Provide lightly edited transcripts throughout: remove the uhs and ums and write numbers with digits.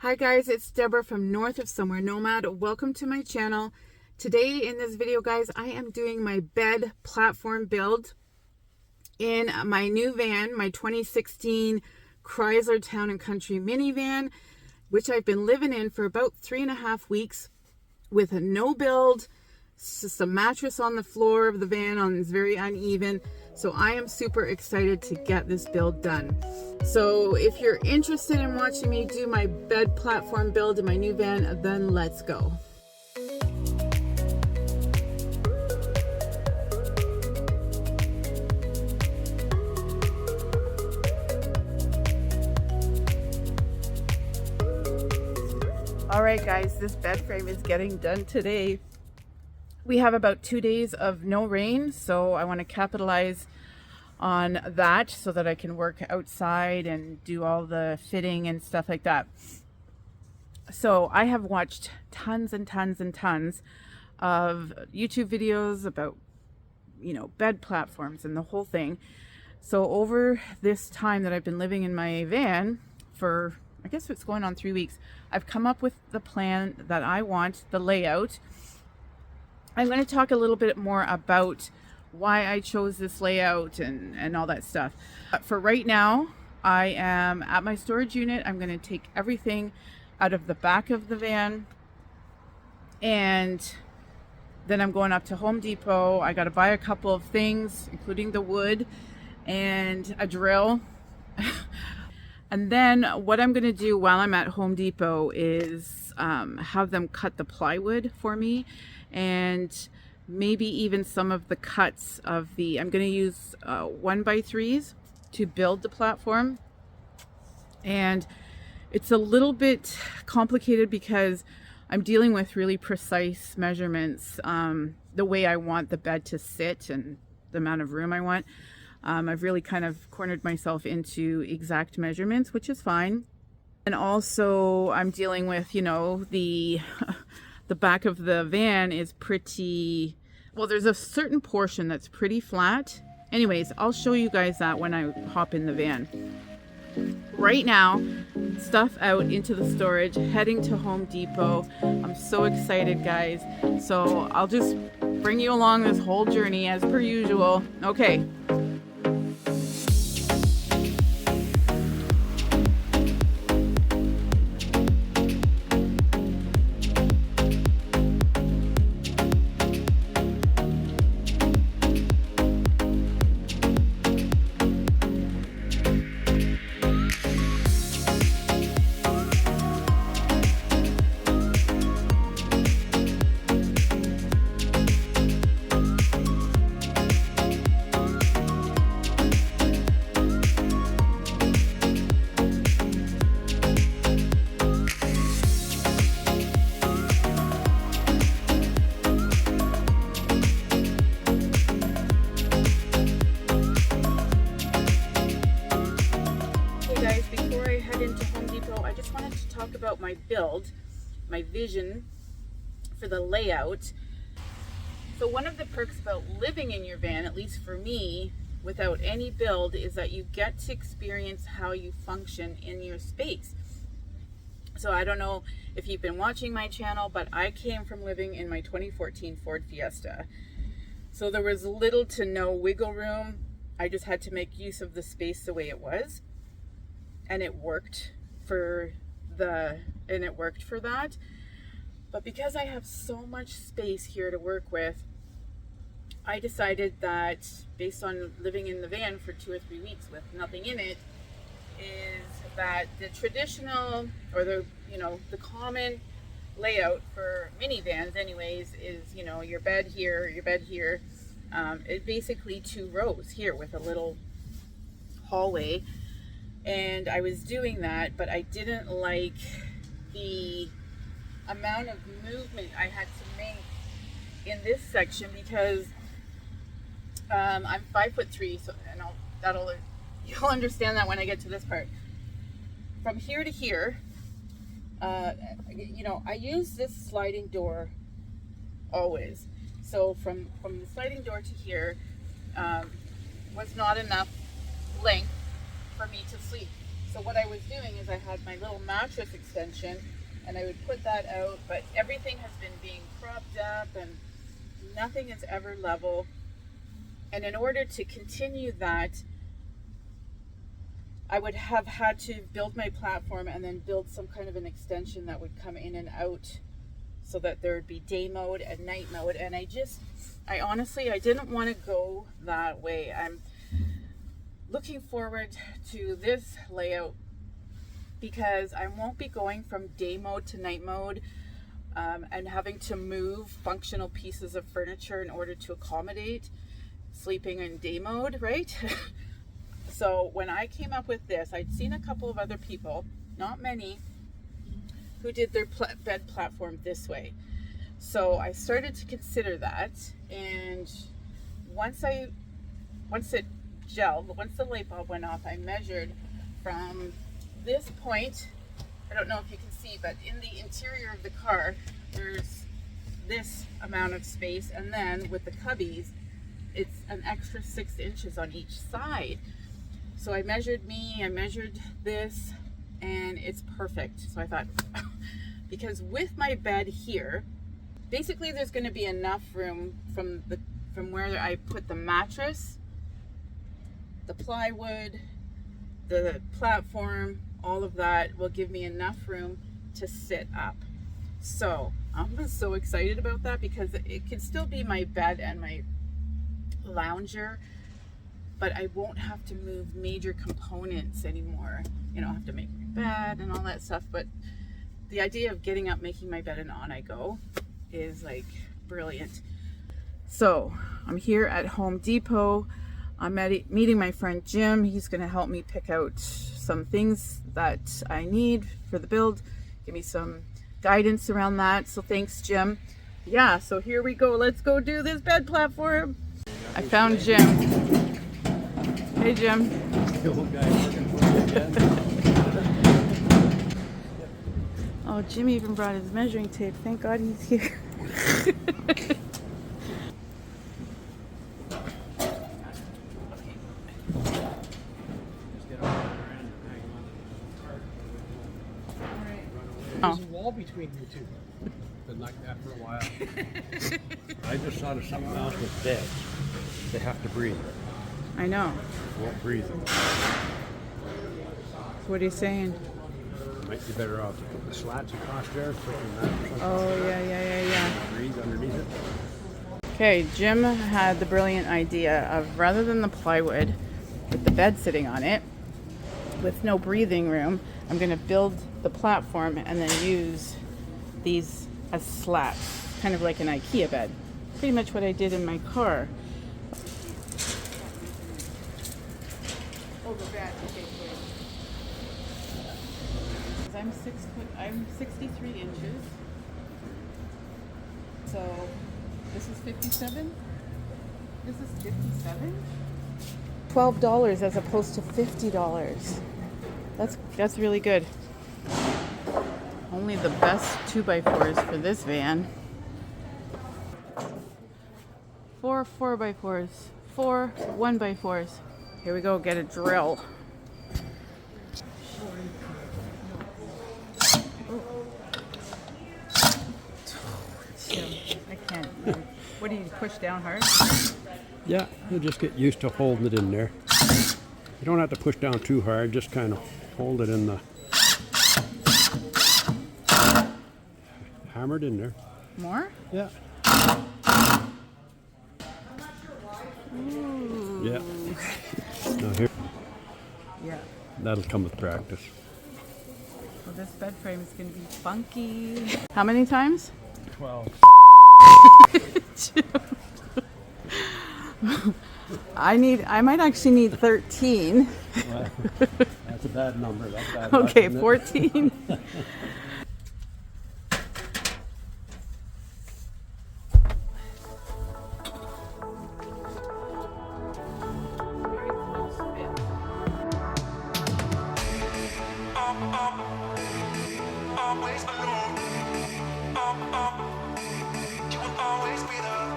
Hi guys, it's Deborah from North of Somewhere Nomad. Welcome to my channel. Today in this video, guys, I am doing my bed platform build in my new van, my 2016 Chrysler Town & Country minivan, which I've been living in for about 3.5 weeks with a no build. It's just a mattress on the floor of the van it's very uneven. So I am super excited to get this build done. So if you're interested in watching me do my bed platform build in my new van, then let's go. All right guys, this bed frame is getting done today. We have about 2 days of no rain, so I want to capitalize on that so that I can work outside and do all the fitting and stuff like that. So I have watched tons and tons and tons of YouTube videos about, bed platforms and the whole thing. So over this time that I've been living in my van for, I guess it's going on 3 weeks, I've come up with the plan that I want, the layout. I'm going to talk a little bit more about why I chose this layout and all that stuff. But for right now, I am at my storage unit. I'm going to take everything out of the back of the van, and then I'm going up to Home Depot. I got to buy a couple of things, including the wood and a drill. And then what I'm going to do while I'm at Home Depot is have them cut the plywood for me, and maybe even some of the cuts of I'm going to use 1x3s to build the platform. And it's a little bit complicated because I'm dealing with really precise measurements, the way I want the bed to sit and the amount of room I want. I've really kind of cornered myself into exact measurements, which is fine. And also I'm dealing with, the back of the van is pretty, well, there's a certain portion that's pretty flat. Anyways, I'll show you guys that when I hop in the van. Right now, stuff out into the storage, heading to Home Depot. I'm so excited, guys. So I'll just bring you along this whole journey as per usual. Okay. About my build, my vision for the layout. So one of the perks about living in your van, at least for me, without any build, is that you get to experience how you function in your space. So I don't know if you've been watching my channel, but I came from living in my 2014 Ford Fiesta. So there was little to no wiggle room. I just had to make use of the space the way it was, and it worked for that. But because I have so much space here to work with, I decided that, based on living in the van for 2 or 3 weeks with nothing in it, is that the traditional, or the common layout for minivans anyways, is your bed here, your bed here. It's basically 2 rows here with a little hallway. And I was doing that, but I didn't like the amount of movement I had to make in this section because I'm 5'3", so you'll understand that when I get to this part. From here to here, I use this sliding door always. So from the sliding door to here was not enough length for me to sleep. So what I was doing is I had my little mattress extension and I would put that out, but everything has been being propped up and nothing is ever level. And in order to continue that, I would have had to build my platform and then build some kind of an extension that would come in and out so that there would be day mode and night mode. And I honestly, I didn't want to go that way. I'm looking forward to this layout because I won't be going from day mode to night mode and having to move functional pieces of furniture in order to accommodate sleeping in day mode, right? So when I came up with this, I'd seen a couple of other people, not many, who did their bed platform this way. So I started to consider that, and once it gelled, once the light bulb went off, I measured from this point, I don't know if you can see, but in the interior of the car, there's this amount of space, and then with the cubbies, it's an extra 6 inches on each side. So I measured this, and it's perfect. So I thought, because with my bed here, basically there's going to be enough room from where I put the mattress, the plywood, the platform, all of that will give me enough room to sit up. So I'm so excited about that because it can still be my bed and my lounger, but I won't have to move major components anymore. You know, I have to make my bed and all that stuff, but the idea of getting up, making my bed, and on I go is like brilliant. So I'm here at Home Depot. I'm meeting my friend Jim. He's going to help me pick out some things that I need for the build, give me some guidance around that. So thanks, Jim. Yeah, so here we go. Let's go do this bed platform. I found Jim. Hey, Jim. The old guy working for you again. Oh, Jim even brought his measuring tape. Thank God he's here. There's a wall between you two. Been like that for a while. I just thought of something else with beds. They have to breathe. I know. Won't breathe them. So what are you saying? Might be better off to put the slats across there, putting that or something. Oh, yeah. Breathe underneath it. Okay, Jim had the brilliant idea of, rather than the plywood with the bed sitting on it, with no breathing room, I'm going to build the platform and then use these as slats, kind of like an IKEA bed. Pretty much what I did in my car. Oh, the bed. Okay, wait. I'm 63 inches. So this is 57. This is 57. $12 as opposed to $50. That's really good. Only the best 2x4s for this van. 4 4x4s, 4 1x4s. Here we go, get a drill. I can't. What do you push down hard? Yeah, you'll just get used to holding it in there. You don't have to push down too hard, just kind of hold it in the... Hammered in there. More? Yeah. Ooh. Yeah. Now here, Yeah. that'll come with practice. Well, this bed frame is going to be funky. How many times? 12. I might actually need 13. Well, that's a bad number. That's bad Okay, luck, 14. Always alone. You will always be there.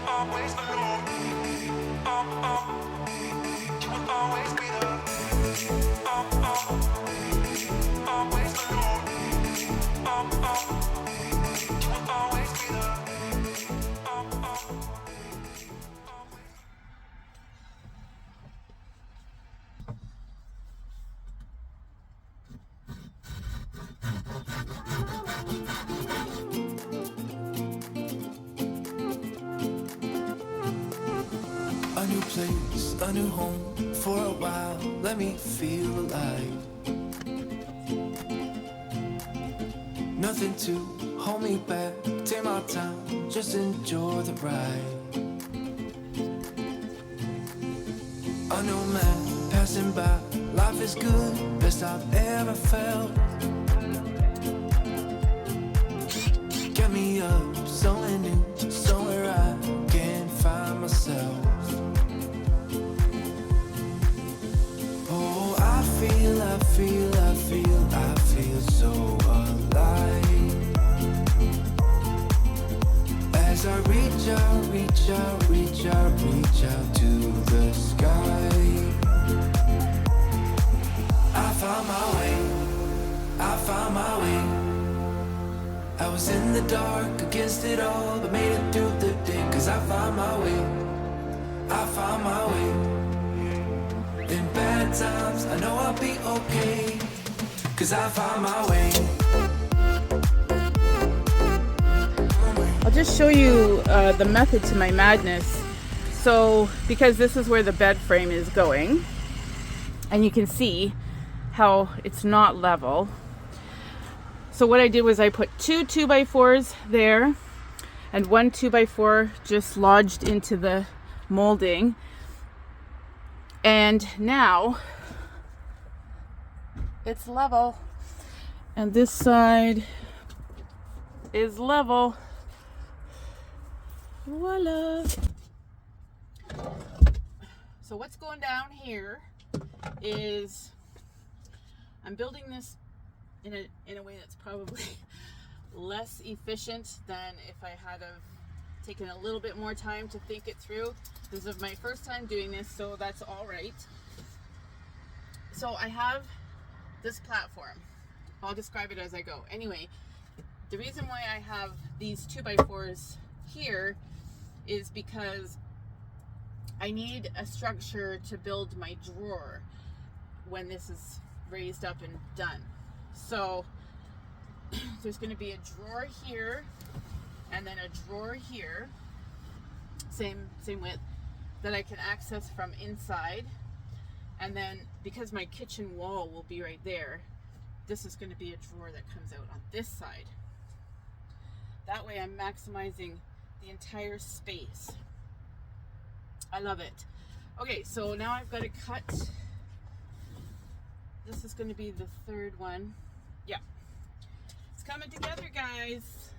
Always alone. You will always always be there. Always alone. You will always be there. A new place, a new home for a while. Let me feel alive. Nothing to hold me back. Take my time, just enjoy the ride. A new man passing by. Life is good, best I've ever felt. Get me up, somewhere new, somewhere I can find myself. Oh, I feel so alive. As I reach out to the sky. I found my way. I was in the dark against it all, but made it through the day. Cause I found my way. In bad times, I know I'll be okay. Cause I found my way. I'll just show you the method to my madness. So, because this is where the bed frame is going, and you can see how it's not level. So what I did was I put 2 2x4s there, and 1 2x4 just lodged into the molding. And now it's level, and this side is level. Voila. So what's going down here is I'm building this in a way that's probably less efficient than if I had taken a little bit more time to think it through. This is my first time doing this, so that's all right. So I have this platform. I'll describe it as I go. Anyway, the reason why I have these 2x4s here is because I need a structure to build my drawer when this is raised up and done. So there's going to be a drawer here and then a drawer here, same width, that I can access from inside. And then because my kitchen wall will be right there, this is going to be a drawer that comes out on this side. That way I'm maximizing the entire space. I love it. Okay, so now I've got to cut. This is going to be the third one. Yeah. It's coming together, guys.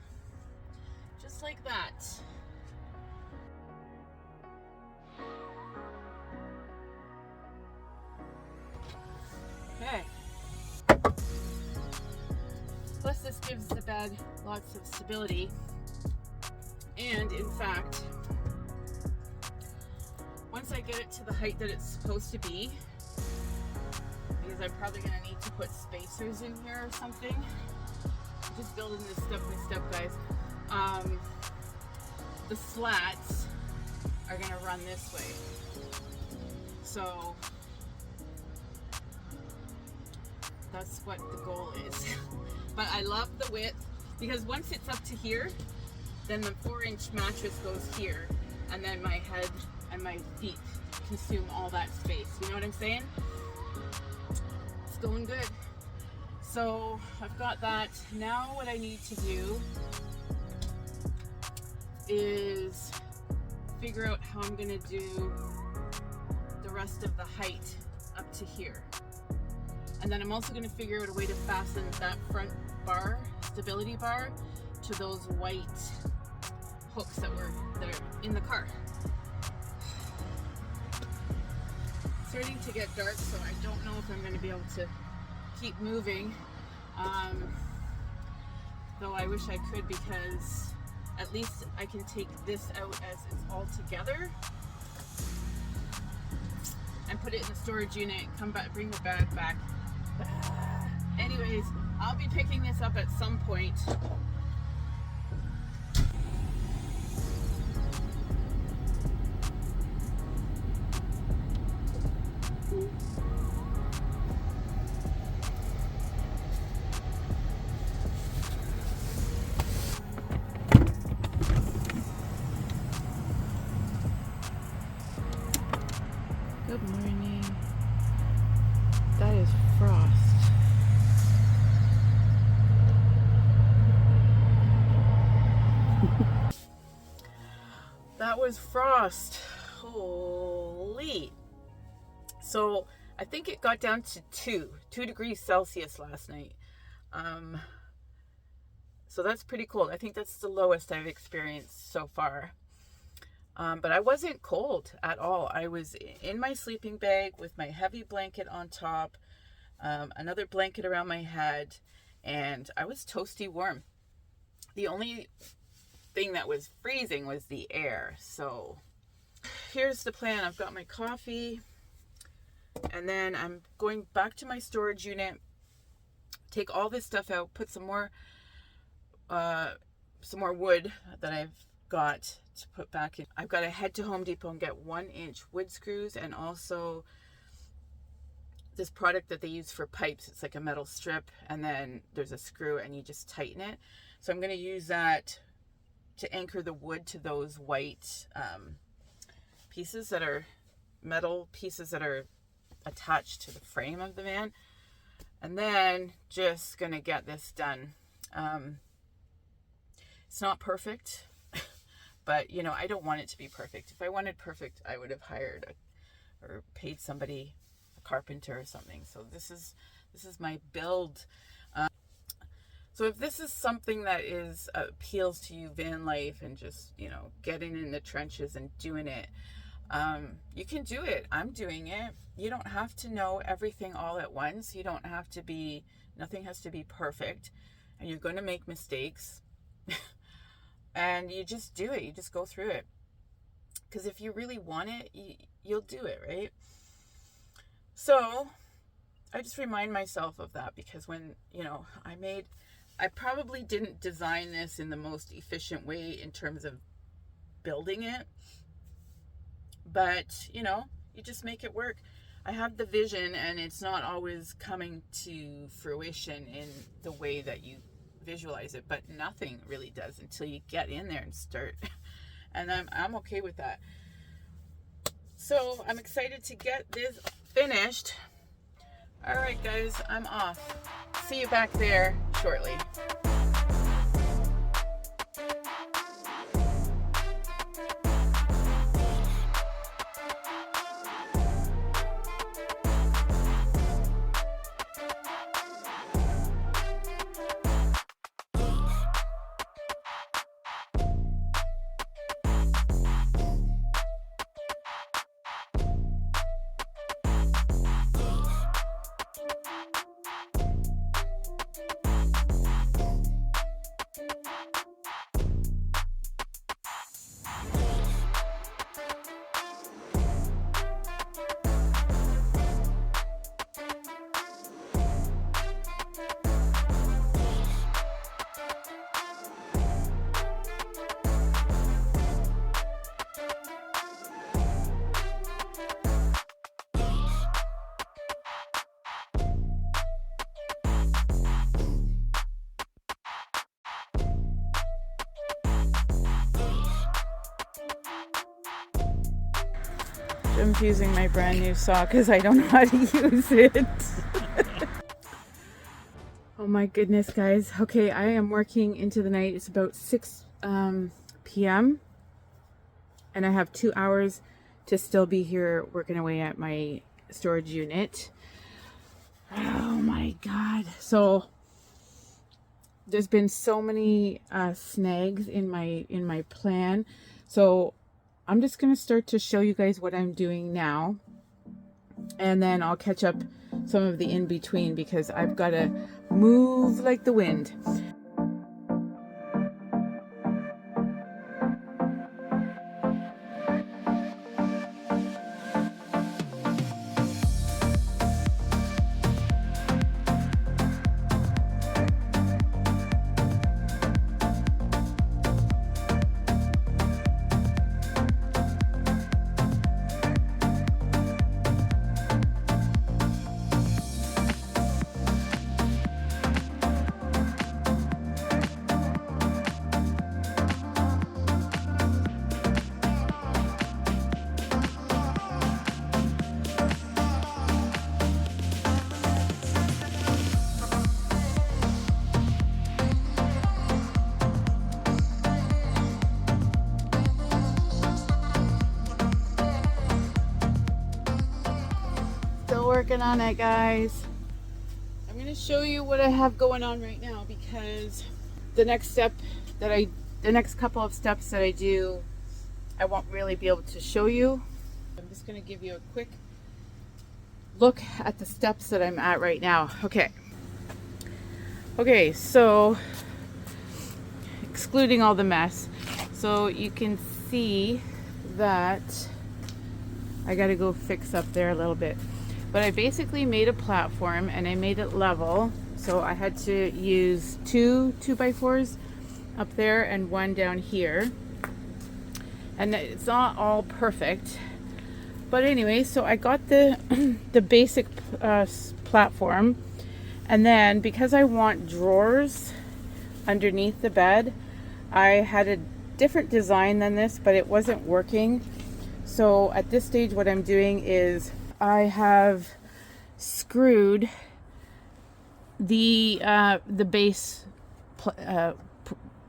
Just like that. Okay. Plus this gives the bed lots of stability. And in fact, once I get it to the height that it's supposed to be, because I'm probably going to need to put spacers in here or something. I'm just building this step by step, guys. The slats are going to run this way. So that's what the goal is. But I love the width, because once it's up to here, then the 4-inch mattress goes here, and then my head and my feet consume all that space. You know what I'm saying? It's going good. So I've got that. Now what I need to do is figure out how I'm gonna do the rest of the height up to here. And then I'm also gonna figure out a way to fasten that front bar, stability bar, to those white hooks that are in the car. It's starting to get dark, so I don't know if I'm going to be able to keep moving. Though I wish I could, because at least I can take this out as it's all together and put it in the storage unit, come back, bring the bag back. Anyways, I'll be picking this up at some point. Good morning. That is frost. That was frost. Holy. So I think it got down to 2 degrees Celsius last night. So that's pretty cold. I think that's the lowest I've experienced so far. But I wasn't cold at all. I was in my sleeping bag with my heavy blanket on top, another blanket around my head, and I was toasty warm. The only thing that was freezing was the air. So here's the plan. I've got my coffee, and then I'm going back to my storage unit, take all this stuff out, put some more wood that I've got to put back in. I've got to head to Home Depot and get 1-inch wood screws, and also this product that they use for pipes. It's like a metal strip, and then there's a screw, and you just tighten it. So I'm going to use that to anchor the wood to those white pieces that are metal pieces that are attached to the frame of the van. And then just going to get this done. It's not perfect, but you know, I don't want it to be perfect. If I wanted perfect, I would have hired or paid somebody, a carpenter or something. So this is my build. So if this is something that appeals to you, van life, and just, you know, getting in the trenches and doing it, you can do it. I'm doing it. You don't have to know everything all at once. You don't have to nothing has to be perfect, and you're going to make mistakes. And you just do it. You just go through it. Because if you really want it, you'll do it, right? So I just remind myself of that, because when, you know, I probably didn't design this in the most efficient way in terms of building it. But, you know, you just make it work. I have the vision, and it's not always coming to fruition in the way that you visualize it, but nothing really does until you get in there and start. And I'm okay with that. So I'm excited to get this finished. All right, guys, I'm off. See you back there shortly. I'm using my brand new saw because I don't know how to use it. Oh my goodness, guys. Okay, I am working into the night. It's about 6 p.m. and I have 2 hours to still be here working away at my storage unit. Oh my God. So there's been so many snags in my plan. So I'm just going to start to show you guys what I'm doing now. And then I'll catch up some of the in-between, because I've got to move like the wind. working on it, guys. I'm going to show you what I have going on right now, because the next couple of steps that I do, I won't really be able to show you. I'm just going to give you a quick look at the steps that I'm at right now. Okay, so excluding all the mess, so you can see that I got to go fix up there a little bit, but I basically made a platform and I made it level, so I had to use two 2x4s up there and one down here, and it's not all perfect, but anyway, so I got the the basic platform, and then because I want drawers underneath the bed, I had a different design than this, but it wasn't working. So at this stage what I'm doing is I have screwed the base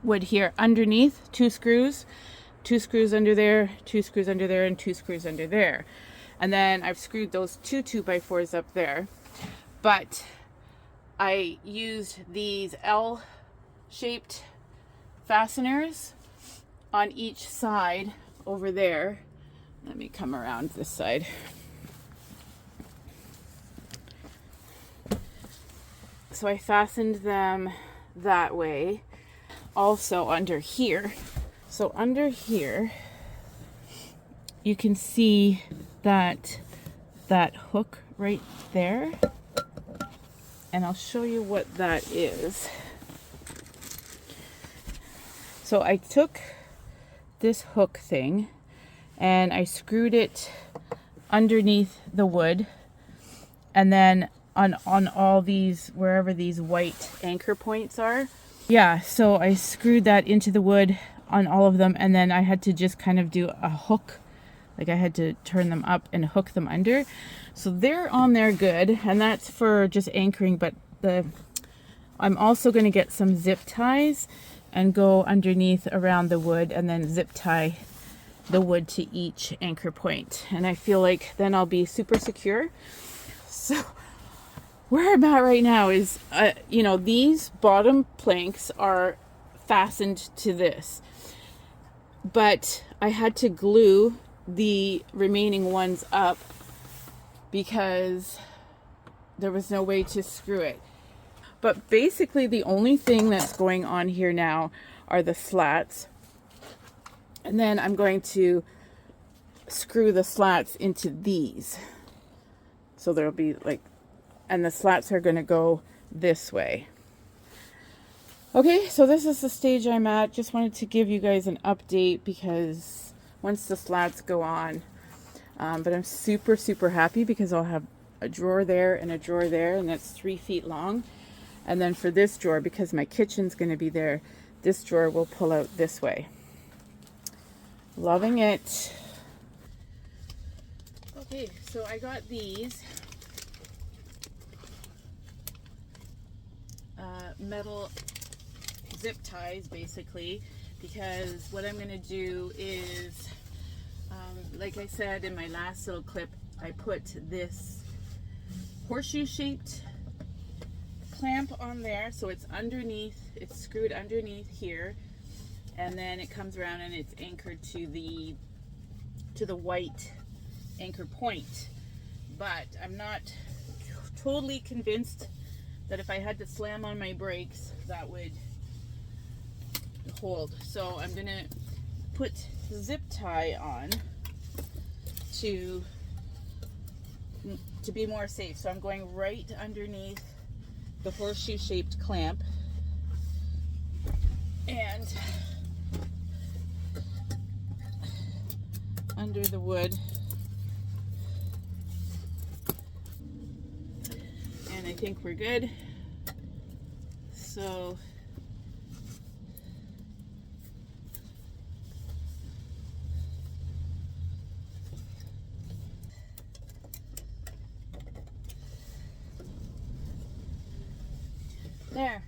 wood here underneath, two screws under there, two screws under there, and two screws under there. And then I've screwed those two 2x4s up there. But I used these L-shaped fasteners on each side over there. Let me come around this side. So I fastened them that way. Also under here. So under here, you can see that hook right there. And I'll show you what that is. So I took this hook thing and I screwed it underneath the wood, and then on all these, wherever these white anchor points are. Yeah, so I screwed that into the wood on all of them, and then I had to just kind of do a hook, like I had to turn them up and hook them under. So they're on there good, and that's for just anchoring, but I'm also going to get some zip ties and go underneath around the wood and then zip tie the wood to each anchor point. And I feel like then I'll be super secure. So where I'm at right now is, you know, these bottom planks are fastened to this, but I had to glue the remaining ones up because there was no way to screw it. But basically the only thing that's going on here now are the slats, and then I'm going to screw the slats into these, so there'll be like, and the slats are going to go this way. Okay, so this is the stage I'm at. Just wanted to give you guys an update because once the slats go on, but I'm super happy because I'll have a drawer there and a drawer there, and that's 3 feet long. And then for this drawer, because my kitchen's going to be there, this drawer will pull out this way. Loving it. Okay, so I got these metal zip ties basically, because what I'm going to do is, like I said in my last little clip, I put this horseshoe shaped clamp on there, so it's underneath, it's screwed underneath here, and then it comes around and it's anchored to the white anchor point. But I'm not totally convinced that if I had to slam on my brakes that would hold, so I'm gonna put the zip tie on to be more safe. So I'm going right underneath the horseshoe shaped clamp and under the wood, and I think we're good. So there.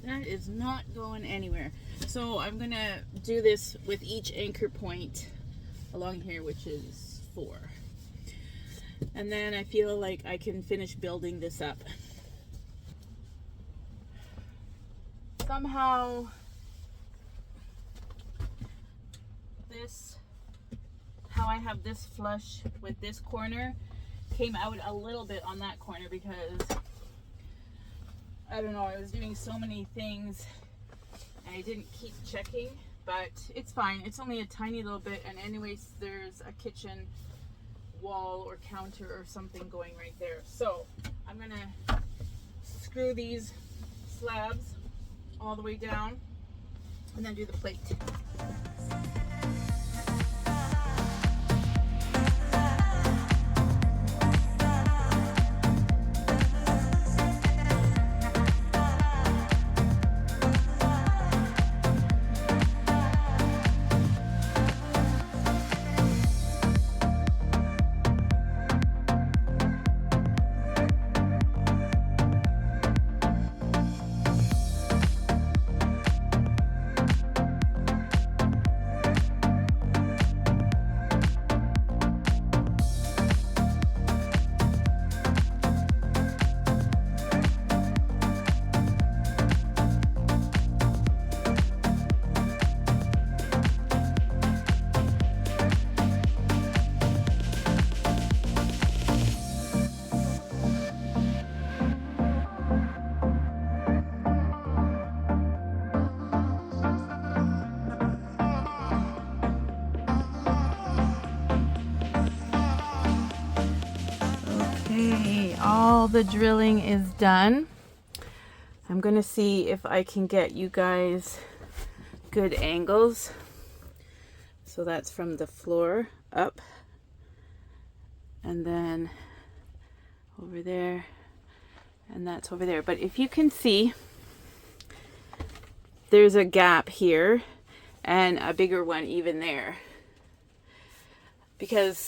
That is not going anywhere. So I'm gonna do this with each anchor point along here, which is 4. and then I feel like I can finish building this up. Somehow how I have this flush with this corner came out a little bit on that corner because I don't know, I was doing so many things and I didn't keep checking, but it's fine. It's only a tiny little bit, and anyways there's a kitchen wall or counter or something going right there. So I'm gonna screw these slabs all the way down and then do the plate. Okay, all the drilling is done. I'm gonna see if I can get you guys good angles. So that's from the floor up, and then over there, and that's over there. But if you can see, there's a gap here and a bigger one even there, because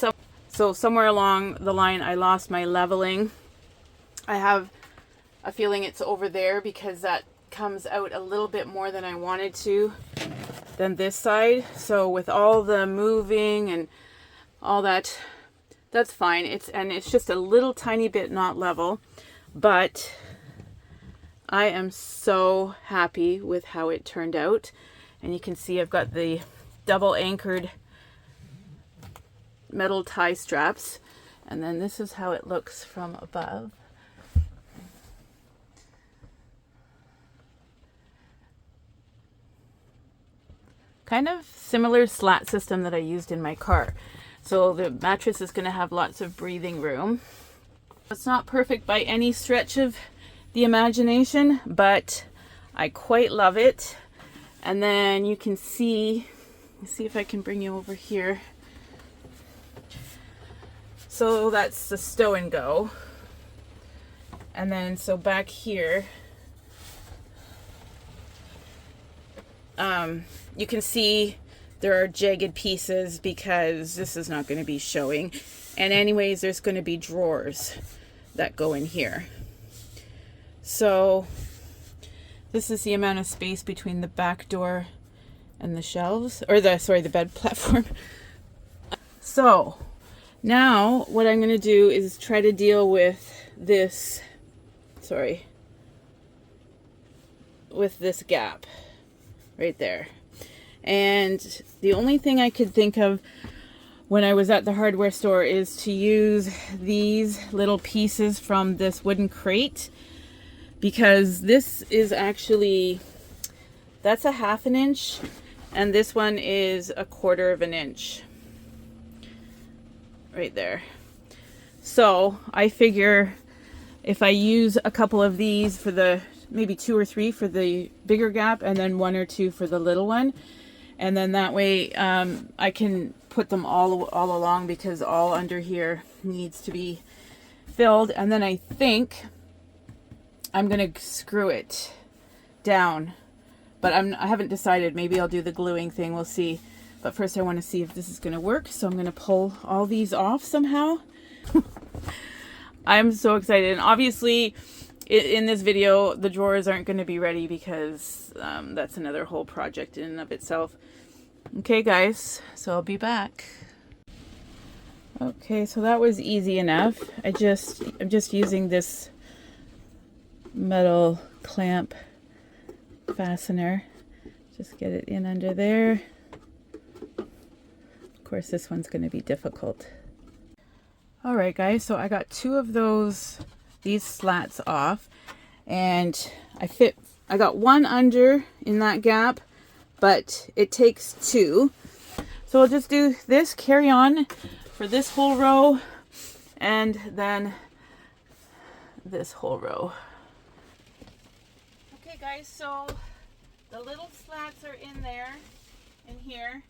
so somewhere along the line I lost my leveling. I have a feeling it's over there because that comes out a little bit more than I wanted to than this side. So with all the moving and all that, that's fine. It's just a little tiny bit not level, but I am so happy with how it turned out. And you can see I've got the double anchored metal tie straps, and then this is how it looks from above. Kind of similar slat system that I used in my car. So the mattress is going to have lots of breathing room. It's not perfect by any stretch of the imagination, but I quite love it. And then you can see, let's see if I can bring you over here. So that's the stow and go. And then so back here, you can see there are jagged pieces because this is not going to be showing. And anyways, there's going to be drawers that go in here. So this is the amount of space between the back door and the shelves, or the bed platform. So now what I'm going to do is try to deal with this, with this gap right there. And the only thing I could think of when I was at the hardware store is to use these little pieces from this wooden crate, because this is actually, that's a 1/2 inch and this one is 1/4 inch right there. So I figure if I use a couple of these for the, maybe 2 or 3 for the bigger gap, and then 1 or 2 for the little one, and then that way I can put them all along, because all under here needs to be filled. And then I think I'm gonna screw it down, but I haven't decided. Maybe I'll do the gluing thing, we'll see. But first I want to see if this is gonna work, so I'm gonna pull all these off somehow. I'm so excited. And obviously in this video the drawers aren't going to be ready, because that's another whole project in and of itself. Okay guys, so I'll be back. Okay, so that was easy enough. I'm just using this metal clamp fastener. Just get it in under there. Of course, this one's going to be difficult. All right, guys, so I got two of these slats off, and I got one under in that gap, but it takes two. So we'll just do this, carry on for this whole row, and then this whole row. Okay, guys, so the little slats are in there, in here.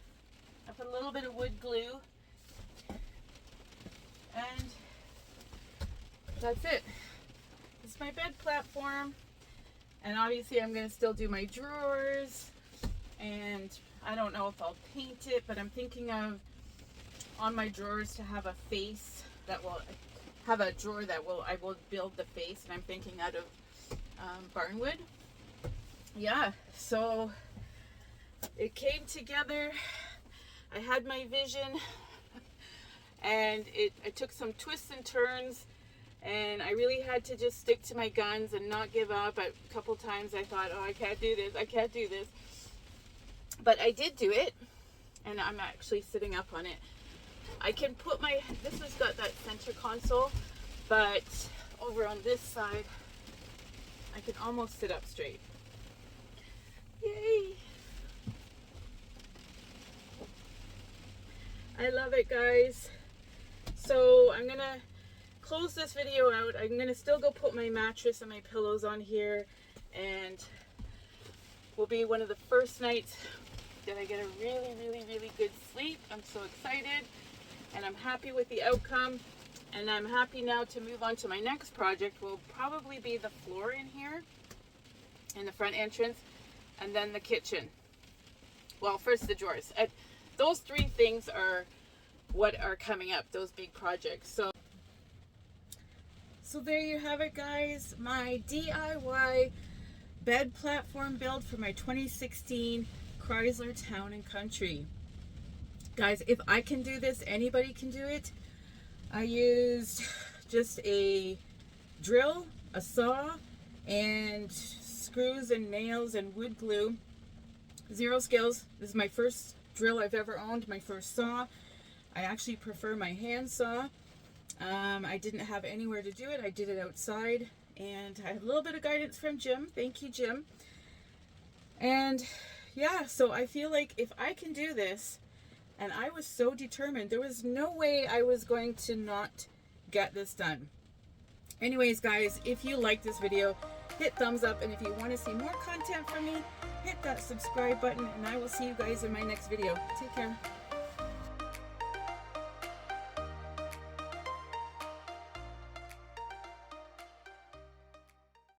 I put a little bit of wood glue, and that's it. It's my bed platform, and obviously I'm going to still do my drawers, and I don't know if I'll paint it, but I'm thinking of on my drawers to have a face that will have a drawer that I will build the face, and I'm thinking out of barnwood. Yeah, so it came together. I had my vision, and I took some twists and turns, and I really had to just stick to my guns and not give up. A couple times I thought, oh, I can't do this, I can't do this. But I did do it, and I'm actually sitting up on it. I can put this has got that center console, but over on this side, I can almost sit up straight. Yay! I love it, guys. So I'm gonna close this video out. I'm gonna still go put my mattress and my pillows on here, and will be one of the first nights that I get a really, really, really good sleep. I'm so excited, and I'm happy with the outcome, and I'm happy now to move on to my next project. Will probably be the floor in here, in the front entrance, and then the kitchen. Well, first the drawers. Those three things are what are coming up, those big projects. So there you have it, guys. My DIY bed platform build for my 2016 Chrysler Town and Country. Guys, if I can do this, anybody can do it. I used just a drill, a saw, and screws and nails and wood glue. Zero skills. This is my first drill I've ever owned, my first saw. I actually prefer my hand saw. I didn't have anywhere to do it. I did it outside, and I had a little bit of guidance from Jim. Thank you, Jim. And yeah, so I feel like if I can do this, and I was so determined, there was no way I was going to not get this done. Anyways, guys, if you like this video, hit thumbs up, and if you want to see more content from me, hit that subscribe button, and I will see you guys in my next video. Take care.